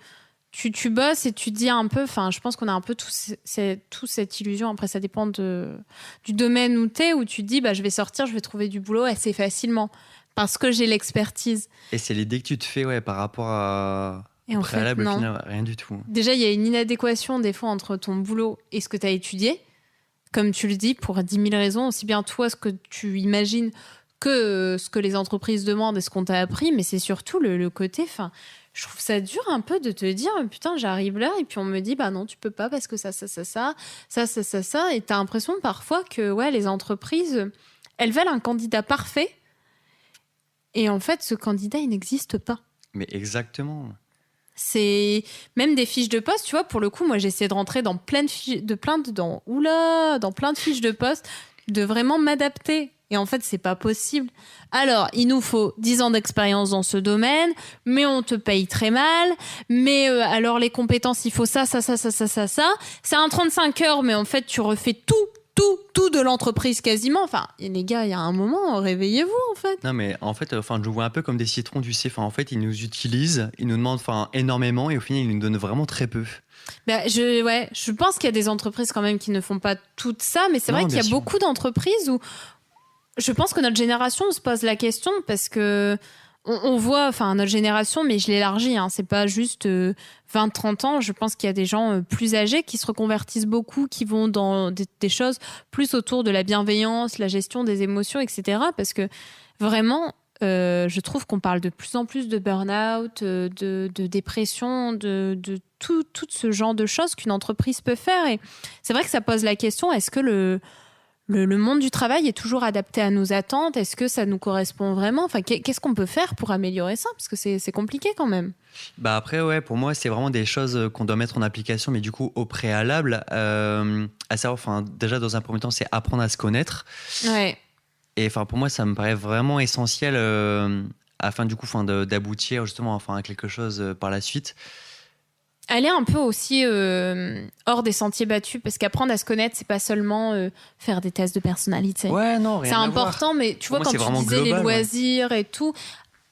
tu bosses et tu dis un peu, je pense qu'on a un peu tous cette illusion, après ça dépend du domaine où t'es, où tu te dis, je vais sortir, je vais trouver du boulot assez facilement, parce que j'ai l'expertise. Et c'est l'idée que tu te fais par rapport à... Et en préalable, fait, non. Au final, rien du tout. Déjà, il y a une inadéquation des fois entre ton boulot et ce que tu as étudié, comme tu le dis, pour 10 000 raisons, aussi bien toi, ce que tu imagines, que ce que les entreprises demandent et ce qu'on t'a appris, mais c'est surtout le côté... Je trouve ça dur un peu de te dire, putain, j'arrive là, et puis on me dit, non, tu peux pas parce que ça, et t'as l'impression parfois que, les entreprises, elles veulent un candidat parfait, et en fait, ce candidat, il n'existe pas. Mais exactement. C'est même des fiches de poste, tu vois, pour le coup, moi, j'essaie de rentrer dans plein de fiches de poste, de vraiment m'adapter. Et en fait, c'est pas possible. Alors, il nous faut 10 ans d'expérience dans ce domaine, mais on te paye très mal. Mais alors, les compétences, il faut ça. C'est un 35 heures, mais en fait, tu refais tout de l'entreprise quasiment. Les gars, il y a un moment, réveillez-vous, en fait. Non, mais en fait, je vois un peu comme des citrons, tu sais. En fait, ils nous utilisent, ils nous demandent énormément, et au final, ils nous donnent vraiment très peu. Je pense qu'il y a des entreprises quand même qui ne font pas tout ça, mais c'est vrai qu'il y a beaucoup d'entreprises où je pense que notre génération se pose la question parce que on voit, notre génération, mais je l'élargis, hein, c'est pas juste 20-30 ans, je pense qu'il y a des gens plus âgés qui se reconvertissent beaucoup, qui vont dans des choses plus autour de la bienveillance, la gestion des émotions, etc. Parce que vraiment, je trouve qu'on parle de plus en plus de burn-out, de dépression, de tout ce genre de choses qu'une entreprise peut faire. Et c'est vrai que ça pose la question, est-ce que le monde du travail est toujours adapté à nos attentes. Est-ce que ça nous correspond vraiment? Enfin, qu'est-ce qu'on peut faire pour améliorer ça? Parce que c'est compliqué quand même. Bah après, ouais, pour moi, c'est vraiment des choses qu'on doit mettre en application, mais du coup, au préalable, à savoir, enfin, déjà, dans un premier temps, c'est apprendre à se connaître. Ouais. Et enfin, pour moi, ça me paraît vraiment essentiel afin, du coup, d'aboutir justement à quelque chose par la suite. Aller un peu aussi hors des sentiers battus, parce qu'apprendre à se connaître, c'est pas seulement faire des tests de personnalité. Ouais, non, rien c'est à important, voir. mais tu vois, Pour quand moi, tu c'est disais vraiment les global, loisirs et tout,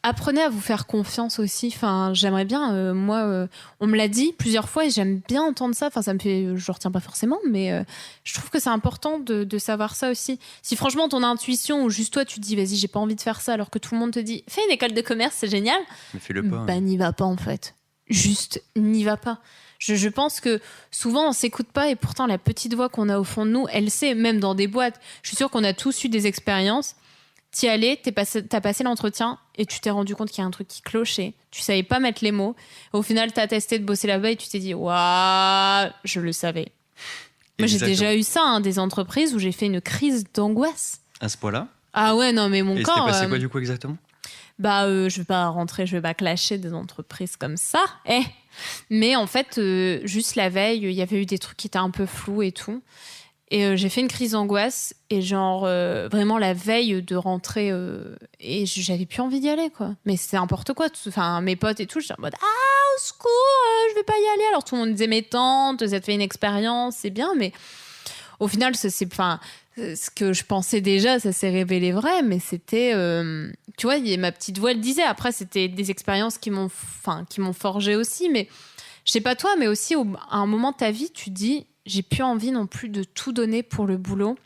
apprenez à vous faire confiance aussi. Enfin, j'aimerais bien, moi, on me l'a dit plusieurs fois et j'aime bien entendre ça. Enfin, ça me fait, je le retiens pas forcément, mais je trouve que c'est important de savoir ça aussi. Si franchement ton intuition ou juste toi tu te dis vas-y j'ai pas envie de faire ça, alors que tout le monde te dit fais une école de commerce c'est génial, Mais fais-le pas. bah n'y va pas en fait. Juste n'y va pas. Je pense que souvent on s'écoute pas et pourtant la petite voix qu'on a au fond de nous, elle sait, même dans des boîtes. Je suis sûre qu'on a tous eu des expériences. T'y allais, t'as passé l'entretien et tu t'es rendu compte qu'il y a un truc qui clochait. Tu savais pas mettre les mots. Au final, t'as testé de bosser là-bas et tu t'es dit waouh, je le savais. Moi, j'ai déjà eu ça, des entreprises où j'ai fait une crise d'angoisse. À ce point-là? Ah ouais, non, mais mon Et corps. c'était passé quoi du coup exactement? Bah, je vais pas rentrer, je vais pas clasher des entreprises comme ça. Mais en fait, juste la veille, il y avait eu des trucs qui étaient un peu flous et tout. Et j'ai fait une crise d'angoisse et genre vraiment la veille de rentrer et j'avais plus envie d'y aller quoi. Mais c'est n'importe quoi. Enfin mes potes et tout, j'étais en mode au secours, je vais pas y aller. Alors tout le monde disait mais tente, ça te fait une expérience, c'est bien. Mais au final, ce que je pensais déjà, ça s'est révélé vrai. Mais c'était, tu vois, ma petite voix le disait. Après c'était des expériences qui m'ont forgé aussi. Mais je sais pas toi, mais aussi à un moment de ta vie, tu te dis j'ai plus envie non plus de tout donner pour le boulot.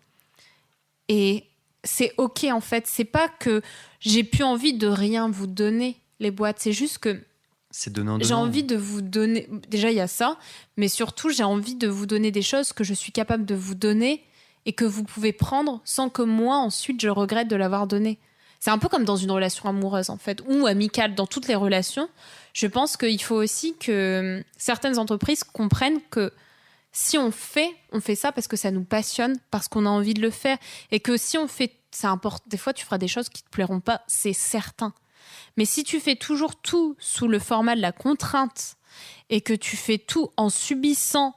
Et c'est OK, en fait. C'est pas que j'ai plus envie de rien vous donner, les boîtes. C'est juste que c'est donnant. J'ai envie de vous donner... Déjà, il y a ça. Mais surtout, j'ai envie de vous donner des choses que je suis capable de vous donner et que vous pouvez prendre sans que moi, ensuite, je regrette de l'avoir donné. C'est un peu comme dans une relation amoureuse, en fait, ou amicale, dans toutes les relations. Je pense qu'il faut aussi que certaines entreprises comprennent que si on fait ça parce que ça nous passionne, parce qu'on a envie de le faire. Et que si on fait, ça importe. Des fois, tu feras des choses qui ne te plairont pas, c'est certain. Mais si tu fais toujours tout sous le format de la contrainte et que tu fais tout en subissant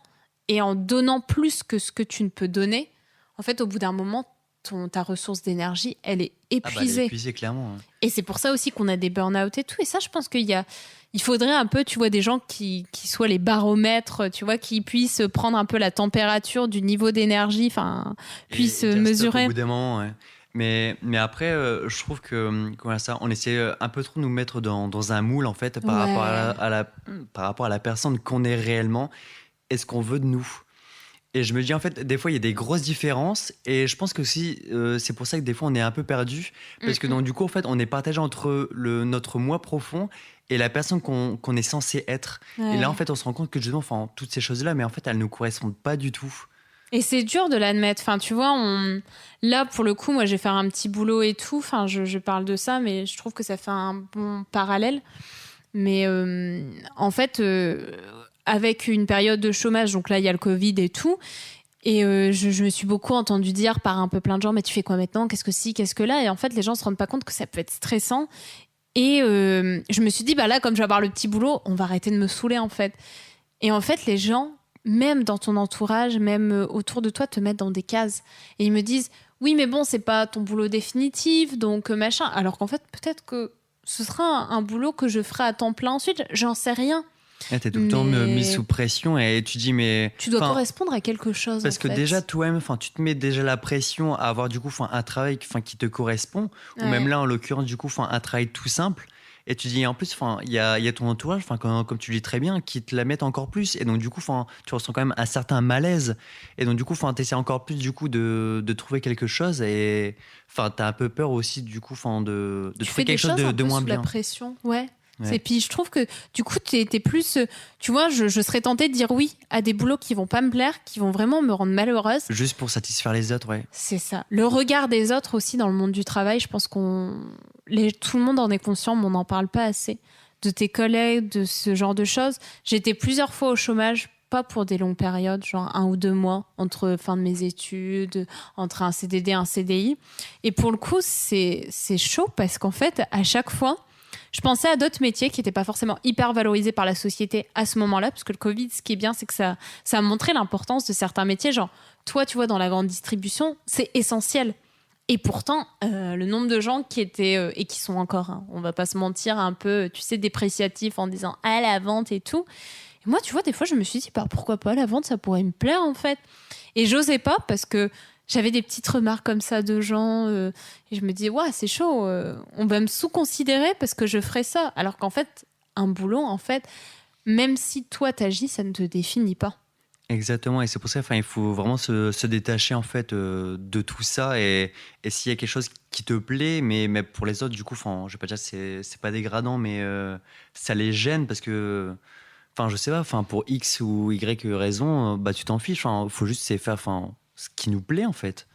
et en donnant plus que ce que tu ne peux donner, en fait, au bout d'un moment, ta ressource d'énergie, elle est épuisée. Elle est épuisée, clairement. Ouais. Et c'est pour ça aussi qu'on a des burn-out et tout. Et ça, je pense il faudrait un peu, tu vois, des gens qui soient les baromètres, tu vois, qui puissent prendre un peu la température du niveau d'énergie, enfin, puissent mesurer. Au bout d'un moment, ouais. Mais après, je trouve que on essaie un peu trop de nous mettre dans un moule, en fait, par rapport à la personne qu'on est réellement et ce qu'on veut de nous. Et je me dis, en fait, des fois, il y a des grosses différences. Et je pense que aussi, c'est pour ça que des fois, on est un peu perdu. Parce que donc, du coup, en fait, on est partagé entre notre moi profond et la personne qu'on est censé être. Ouais. Et là, en fait, on se rend compte que justement, toutes ces choses-là, mais en fait, elles ne nous correspondent pas du tout. Et c'est dur de l'admettre. Enfin, tu vois, là, pour le coup, moi, je vais faire un petit boulot et tout. Enfin, je parle de ça, mais je trouve que ça fait un bon parallèle. Mais en fait... avec une période de chômage, donc là, il y a le Covid et tout. Et je me suis beaucoup entendue dire par un peu plein de gens, mais tu fais quoi maintenant? Qu'est-ce que ci, qu'est-ce que là? Et en fait, les gens se rendent pas compte que ça peut être stressant. Et je me suis dit, bah là, comme je vais avoir le petit boulot, on va arrêter de me saouler, en fait. Et en fait, les gens, même dans ton entourage, même autour de toi, te mettent dans des cases. Et ils me disent, oui, mais bon, c'est pas ton boulot définitif, donc machin. Alors qu'en fait, peut-être que ce sera un boulot que je ferai à temps plein ensuite. J'en sais rien. T'es tout le temps mis sous pression et tu dis mais... Tu dois correspondre à quelque chose, parce que déjà toi-même, tu te mets déjà la pression à avoir du coup un travail qui te correspond, ou même là en l'occurrence du coup un travail tout simple, et tu dis en plus il y a ton entourage, comme tu le dis très bien, qui te la mettent encore plus, et donc du coup tu ressens quand même un certain malaise, et donc du coup tu essaies encore plus du coup de trouver quelque chose, et t'as un peu peur aussi du coup de trouver quelque chose de moins bien. La pression, ouais. Et puis je trouve que du coup t'es plus, tu vois, je serais tentée de dire oui à des boulots qui vont pas me plaire, qui vont vraiment me rendre malheureuse. Juste pour satisfaire les autres, ouais. C'est ça. Le regard des autres aussi dans le monde du travail, je pense tout le monde en est conscient, mais on n'en parle pas assez. De tes collègues, de ce genre de choses. J'ai été plusieurs fois au chômage pas pour des longues périodes, genre 1 ou 2 mois, entre fin de mes études, entre un CDD et un CDI. Et pour le coup, c'est chaud parce qu'en fait, à chaque fois, je pensais à d'autres métiers qui n'étaient pas forcément hyper valorisés par la société à ce moment-là, parce que le Covid, ce qui est bien, c'est que ça a montré l'importance de certains métiers. Genre, toi, tu vois, dans la grande distribution, c'est essentiel. Et pourtant, le nombre de gens qui étaient, et qui sont encore, hein, on va pas se mentir, un peu, tu sais, dépréciatifs en disant « ah, la vente et tout ». Et moi, tu vois, des fois, je me suis dit « pourquoi pas, la vente, ça pourrait me plaire, en fait ». Et j'osais pas parce que j'avais des petites remarques comme ça de gens et je me dis « ouais, c'est chaud, on va me sous-considérer parce que je ferais ça ». Alors qu'en fait, un boulot, en fait, même si toi, t'agis, ça ne te définit pas. Exactement, et c'est pour ça, il faut vraiment se détacher en fait de tout ça, et s'il y a quelque chose qui te plaît, mais pour les autres, du coup, je vais pas dire que c'est pas dégradant, mais ça les gêne parce que, je sais pas, pour X ou Y raison, bah tu t'en fiches, faut juste faire ce qui nous plaît en fait.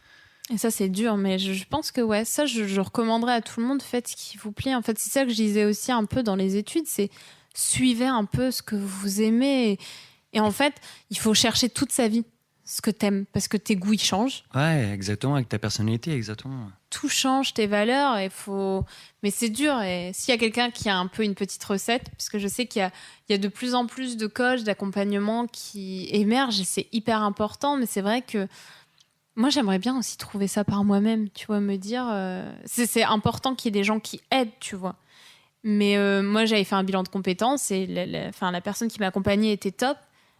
Et ça, c'est dur, mais je pense que ouais, ça, je recommanderais à tout le monde, faites ce qui vous plaît. En fait, c'est ça que je disais aussi un peu dans les études, c'est suivez un peu ce que vous aimez. Et en fait, il faut chercher toute sa vie ce que t'aimes, parce que tes goûts, ils changent. Ouais, exactement, avec ta personnalité, exactement. Tout change, tes valeurs, mais c'est dur. Et s'il y a quelqu'un qui a un peu une petite recette, parce que je sais qu'il y a de plus en plus de coachs, d'accompagnement qui émergent, et c'est hyper important, mais c'est vrai que moi, j'aimerais bien aussi trouver ça par moi-même, tu vois, me dire... c'est important qu'il y ait des gens qui aident, tu vois. Mais moi, j'avais fait un bilan de compétences et la personne qui m'accompagnait était top.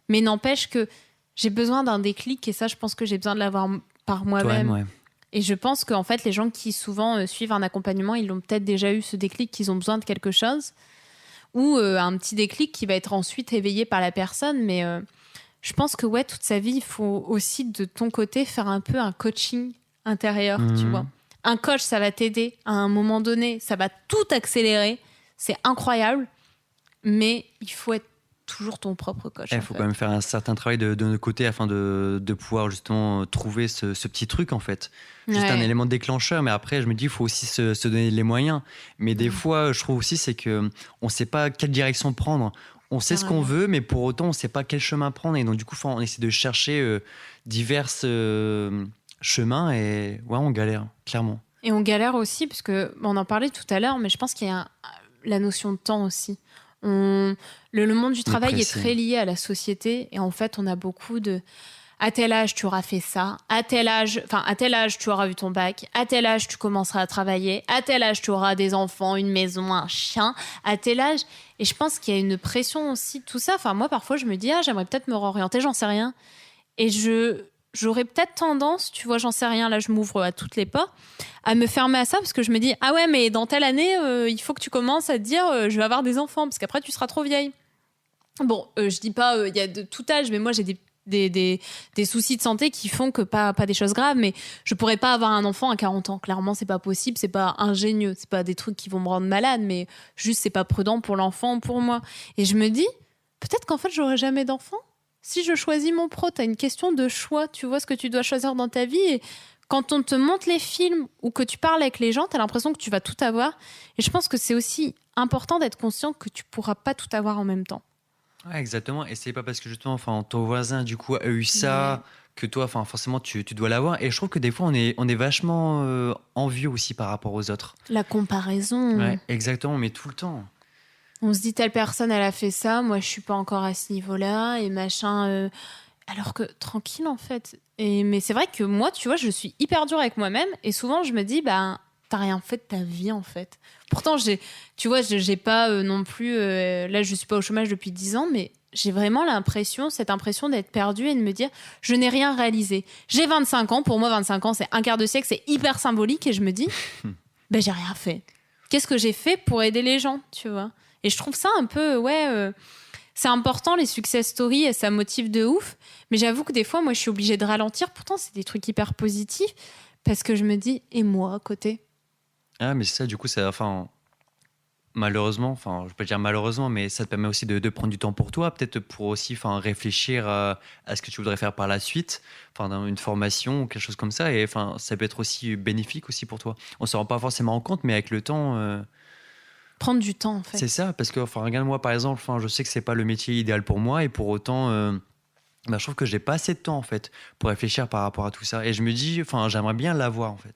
Mais n'empêche que j'ai besoin d'un déclic et ça, je pense que j'ai besoin de l'avoir par moi-même. Ouais. Et je pense qu'en fait, les gens qui souvent suivent un accompagnement, ils l'ont peut-être déjà eu ce déclic, qu'ils ont besoin de quelque chose. Ou un petit déclic qui va être ensuite éveillé par la personne. Mais je pense que ouais, toute sa vie, il faut aussi de ton côté faire un peu un coaching intérieur, tu vois. Un coach, ça va t'aider à un moment donné, ça va tout accélérer. C'est incroyable. Mais il faut être toujours ton propre coach. Il faut quand même faire un certain travail de notre côté afin de pouvoir justement trouver ce petit truc en fait. Juste un élément déclencheur, mais après je me dis il faut aussi se donner les moyens. Mais des fois je trouve aussi c'est qu'on ne sait pas quelle direction prendre. On sait ce qu'on veut, mais pour autant on ne sait pas quel chemin prendre. Et donc du coup on essaie de chercher divers chemins et ouais, on galère, clairement. Et on galère aussi, parce qu'on en parlait tout à l'heure, mais je pense qu'il y a la notion de temps aussi. Le monde du travail est très lié à la société et en fait on a beaucoup de à tel âge tu auras fait ça, à tel âge tu auras eu ton bac, à tel âge tu commenceras à travailler, à tel âge tu auras des enfants, une maison, un chien, à tel âge. Et je pense qu'il y a une pression aussi de tout ça. Moi parfois je me dis j'aimerais peut-être me réorienter, j'en sais rien. Et j'aurais peut-être tendance, tu vois, j'en sais rien, là je m'ouvre à toutes les portes, à me fermer à ça parce que je me dis ah ouais, mais dans telle année il faut que tu commences à te dire je vais avoir des enfants parce qu'après tu seras trop vieille. Bon, je dis pas il y a de tout âge, mais moi j'ai des soucis de santé qui font que pas des choses graves, mais je pourrais pas avoir un enfant à 40 ans. Clairement, c'est pas possible, c'est pas ingénieux, c'est pas des trucs qui vont me rendre malade, mais juste c'est pas prudent pour l'enfant, pour moi. Et je me dis peut-être qu'en fait j'aurai jamais d'enfant. Si je choisis mon pro, t'as une question de choix, tu vois ce que tu dois choisir dans ta vie. Et quand on te montre les films ou que tu parles avec les gens, t'as l'impression que tu vas tout avoir. Et je pense que c'est aussi important d'être conscient que tu pourras pas tout avoir en même temps. Ouais, exactement. Et c'est pas parce que justement, ton voisin du coup a eu ça que toi, forcément, tu dois l'avoir. Et je trouve que des fois, on est vachement envieux aussi par rapport aux autres. La comparaison. Ouais, exactement, mais tout le temps. On se dit telle personne elle a fait ça, moi je suis pas encore à ce niveau-là et machin. Alors que tranquille en fait. Mais c'est vrai que moi tu vois je suis hyper dure avec moi-même et souvent je me dis t'as rien fait de ta vie en fait. Pourtant j'ai pas non plus là je suis pas au chômage depuis 10 ans mais j'ai vraiment cette impression d'être perdue et de me dire je n'ai rien réalisé. J'ai 25 ans, pour moi 25 ans c'est un quart de siècle, c'est hyper symbolique et je me dis j'ai rien fait. Qu'est-ce que j'ai fait pour aider les gens, tu vois? Et je trouve ça un peu, c'est important les success stories et ça motive de ouf. Mais j'avoue que des fois, moi, je suis obligée de ralentir. Pourtant, c'est des trucs hyper positifs parce que je me dis, et moi, à côté? Ah, mais c'est ça, du coup, malheureusement, je vais pas dire malheureusement, mais ça te permet aussi de prendre du temps pour toi, peut-être pour aussi réfléchir à ce que tu voudrais faire par la suite, dans une formation ou quelque chose comme ça. Et ça peut être aussi bénéfique aussi pour toi. On s'en rend pas forcément compte, mais avec le temps... Prendre du temps, en fait. C'est ça, parce que regarde-moi par exemple, je sais que c'est pas le métier idéal pour moi et pour autant bah, je trouve que j'ai pas assez de temps en fait pour réfléchir par rapport à tout ça. Et je me dis, enfin, j'aimerais bien l'avoir en fait.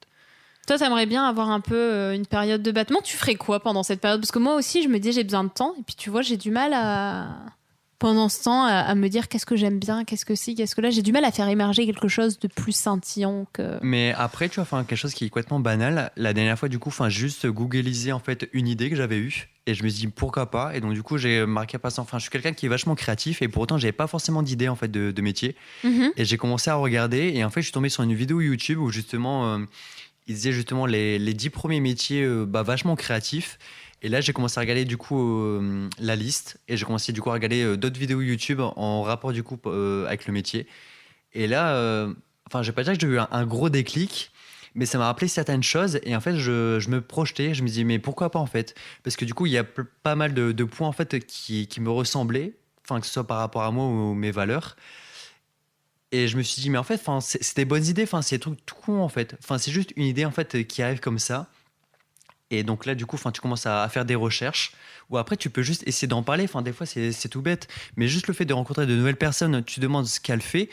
Toi, t'aimerais bien avoir un peu une période de battement. Tu ferais quoi pendant cette période? Parce que moi aussi, je me dis j'ai besoin de temps. Et puis tu vois, j'ai du mal pendant ce temps, à me dire qu'est-ce que j'aime bien, qu'est-ce que si, qu'est-ce que là. J'ai du mal à faire émerger quelque chose de plus scintillant que... Mais après, tu vois, enfin, quelque chose qui est complètement banal. La dernière fois, du coup, enfin, juste googlisé en fait une idée que j'avais eue et je me suis dit pourquoi pas. Et donc, du coup, j'ai marqué à passant. Enfin, je suis quelqu'un qui est vachement créatif et pour autant, j'avais pas forcément d'idée en fait de métier. Mhm. Et j'ai commencé à regarder et en fait, je suis tombé sur une vidéo YouTube où justement, il disait justement les 10 premiers métiers bah, vachement créatifs. Et là, j'ai commencé à regarder du coup la liste et j'ai commencé du coup à regarder d'autres vidéos YouTube en rapport du coup avec le métier. Et là, enfin, je vais pas dire que j'ai eu un gros déclic, mais ça m'a rappelé certaines choses et en fait, je me projetais, je me disais mais pourquoi pas en fait? Parce que du coup, il y a pas mal de points en fait qui me ressemblaient, enfin que ce soit par rapport à moi ou mes valeurs. Et je me suis dit mais en fait, enfin, c'est des bonnes idées, enfin, c'est des trucs tout con en fait. Enfin, c'est juste une idée en fait qui arrive comme ça. Et donc là, du coup, enfin, tu commences à faire des recherches. Ou après, tu peux juste essayer d'en parler. Enfin, des fois, c'est tout bête. Mais juste le fait de rencontrer de nouvelles personnes, tu demandes ce qu'elle fait.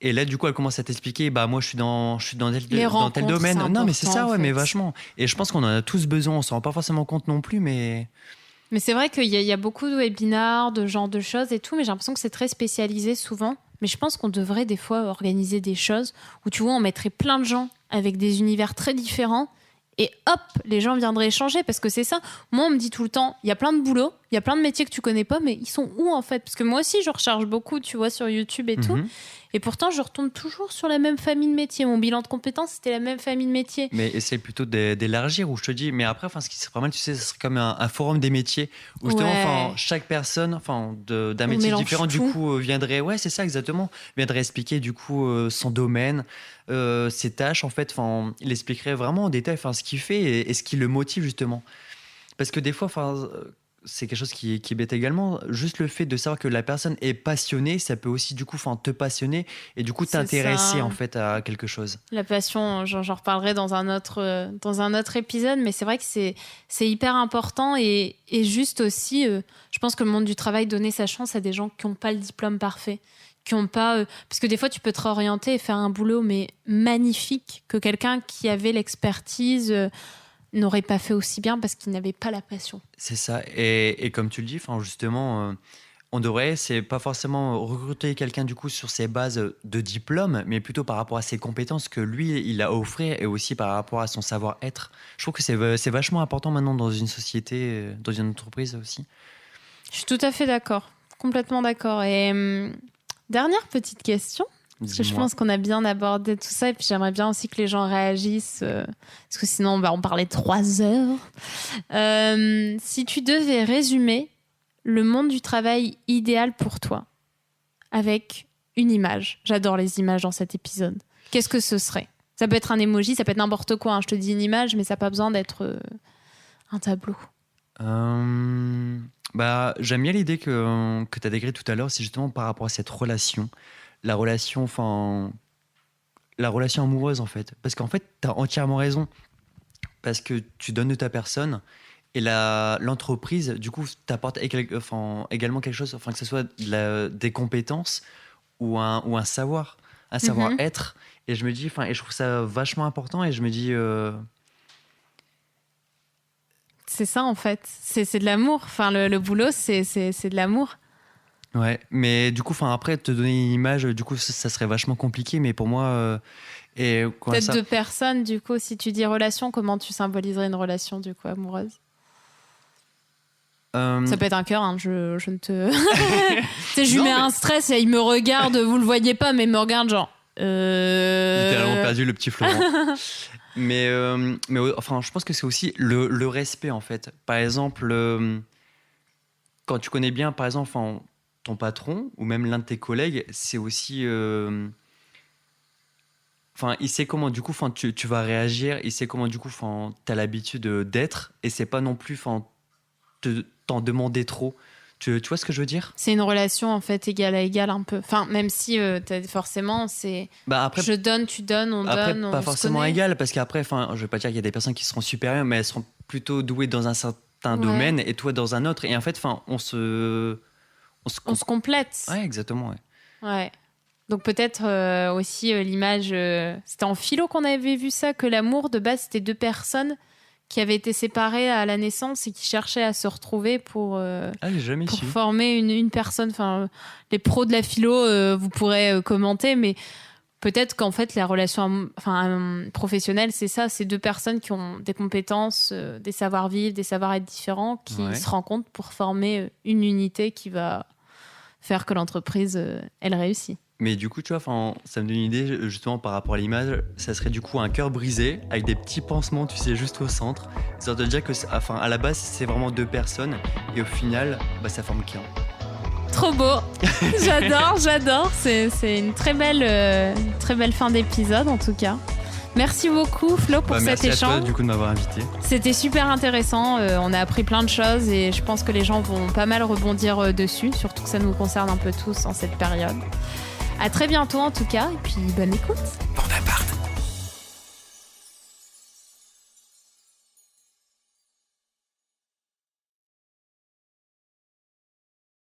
Et là, du coup, elle commence à t'expliquer, bah, moi, je suis Les dans tel rencontres, domaine. c'est Non, mais c'est important, ça, en ouais, fait. mais vachement. Et je pense qu'on en a tous besoin. On s'en rend pas forcément compte non plus, mais. Mais c'est vrai qu'il y a beaucoup de webinars, de genre de choses et tout, mais j'ai l'impression que c'est très spécialisé souvent. Mais je pense qu'on devrait des fois organiser des choses où, tu vois, on mettrait plein de gens avec des univers très différents et hop, les gens viendraient échanger parce que c'est ça. Moi, on me dit tout le temps, il y a plein de boulots, il y a plein de métiers que tu connais pas, mais ils sont où en fait? Parce que moi aussi, je recherche beaucoup, tu vois, sur YouTube et tout. Mhm. Et pourtant, je retombe toujours sur la même famille de métiers. Mon bilan de compétences, c'était la même famille de métiers. Mais essaye plutôt d'élargir où je te dis. Mais après, enfin, ce qui serait pas mal, tu sais, ce serait comme un forum des métiers où justement, enfin, Ouais. chaque personne, enfin, d'un On métier mélange différent, du tout. coup, viendrait, ouais, c'est ça exactement, viendrait expliquer du coup son domaine, ses tâches, en fait, enfin, il expliquerait vraiment en détail, enfin, ce qu'il fait et ce qui le motive justement. Parce que des fois, enfin, c'est quelque chose qui est bête également. Juste le fait de savoir que la personne est passionnée, ça peut aussi du coup, enfin, te passionner et du coup C'est t'intéresser ça. en fait à quelque chose. La passion, j'en reparlerai dans un autre épisode, mais c'est vrai que c'est hyper important et juste aussi, je pense que le monde du travail, donner sa chance à des gens qui n'ont pas le diplôme parfait, qui ont pas... parce que des fois, tu peux te réorienter et faire un boulot, mais magnifique, que quelqu'un qui avait l'expertise n'aurait pas fait aussi bien parce qu'il n'avait pas la passion. C'est ça. Et comme tu le dis, enfin, justement, on devrait, c'est pas forcément recruter quelqu'un du coup sur ses bases de diplôme, mais plutôt par rapport à ses compétences que lui, il a à offrir et aussi par rapport à son savoir-être. Je trouve que c'est vachement important maintenant dans une société, dans une entreprise aussi. Je suis tout à fait d'accord, complètement d'accord. Et dernière petite question. Parce que je Dis-moi. pense qu'on a bien abordé tout ça et puis j'aimerais bien aussi que les gens réagissent parce que sinon on parlait 3 heures. Si tu devais résumer le monde du travail idéal pour toi avec une image, j'adore les images dans cet épisode, qu'est-ce que ce serait? Ça peut être un emoji, ça peut être n'importe quoi, hein. Je te dis une image mais ça n'a pas besoin d'être un tableau. Bah, j'aime bien l'idée que tu as décrite tout à l'heure, c'est justement par rapport à cette relation. La relation, enfin, la relation amoureuse en fait. Parce qu'en fait, tu as entièrement raison. Parce que tu donnes de ta personne et l'entreprise, du coup, t'apporte enfin, également quelque chose, enfin, que ce soit des compétences ou un Mhm. savoir-être. Et je me dis, enfin, et je trouve ça vachement important et je me dis, C'est ça en fait, c'est de l'amour. Enfin, le boulot, c'est de l'amour. ouais, mais du coup, enfin, après, te donner une image, du coup, ça serait vachement compliqué, mais pour moi, et quoi Peut-être ça? 2 personnes, du coup, si tu dis relation, comment tu symboliserais une relation, du coup, amoureuse? Euh, Ça peut être un cœur, hein, je ne te... Tu sais, je lui Non, mets mais- un stress et il me regarde, vous le voyez pas, mais il me regarde genre... Littéralement perdu le petit Florent. Mais enfin, je pense que c'est aussi le respect, en fait. Par exemple, quand tu connais bien, par exemple, enfin, ton patron ou même l'un de tes collègues, c'est aussi... Enfin, il sait comment, du coup, enfin, tu vas réagir, il sait comment, du coup, enfin, t'as l'habitude d'être, et c'est pas non plus, enfin, t'en demander trop. Tu vois ce que je veux dire? C'est une relation, en fait, égal à égal, un peu. Enfin, même si, forcément, c'est... Bah après, Je donne, tu donnes, on Après, donne, pas on se forcément connaît. égal, parce qu'après, enfin, je vais pas dire qu'il y a des personnes qui seront supérieures, mais elles seront plutôt douées dans un certain Ouais. domaine et toi dans un autre. Et en fait, enfin, on se On se complète. Ouais, exactement. Ouais. Ouais. Donc peut-être aussi l'image... c'était en philo qu'on avait vu ça, que l'amour, de base, c'était 2 personnes qui avaient été séparées à la naissance et qui cherchaient à se retrouver pour former une personne. Enfin, les pros de la philo, vous pourrez commenter, mais peut-être qu'en fait, la relation professionnelle, c'est ça, c'est 2 personnes qui ont des compétences, des savoir-vivre, des savoir-être différents, qui se rencontrent pour former une unité qui va faire que l'entreprise, elle réussit. Mais du coup, tu vois, ça me donne une idée, justement, par rapport à l'image, ça serait du coup un cœur brisé, avec des petits pansements, tu sais, juste au centre. Ça veut dire que, à la base, c'est vraiment 2 personnes, et au final, ça forme qu'un. Trop beau. J'adore. C'est une très belle fin d'épisode, en tout cas. Merci beaucoup, Flo, pour cet échange. Merci à toi, du coup, de m'avoir invité. C'était super intéressant. On a appris plein de choses et je pense que les gens vont pas mal rebondir dessus, surtout que ça nous concerne un peu tous en cette période. À très bientôt, en tout cas, et puis bonne écoute. Bonaparte.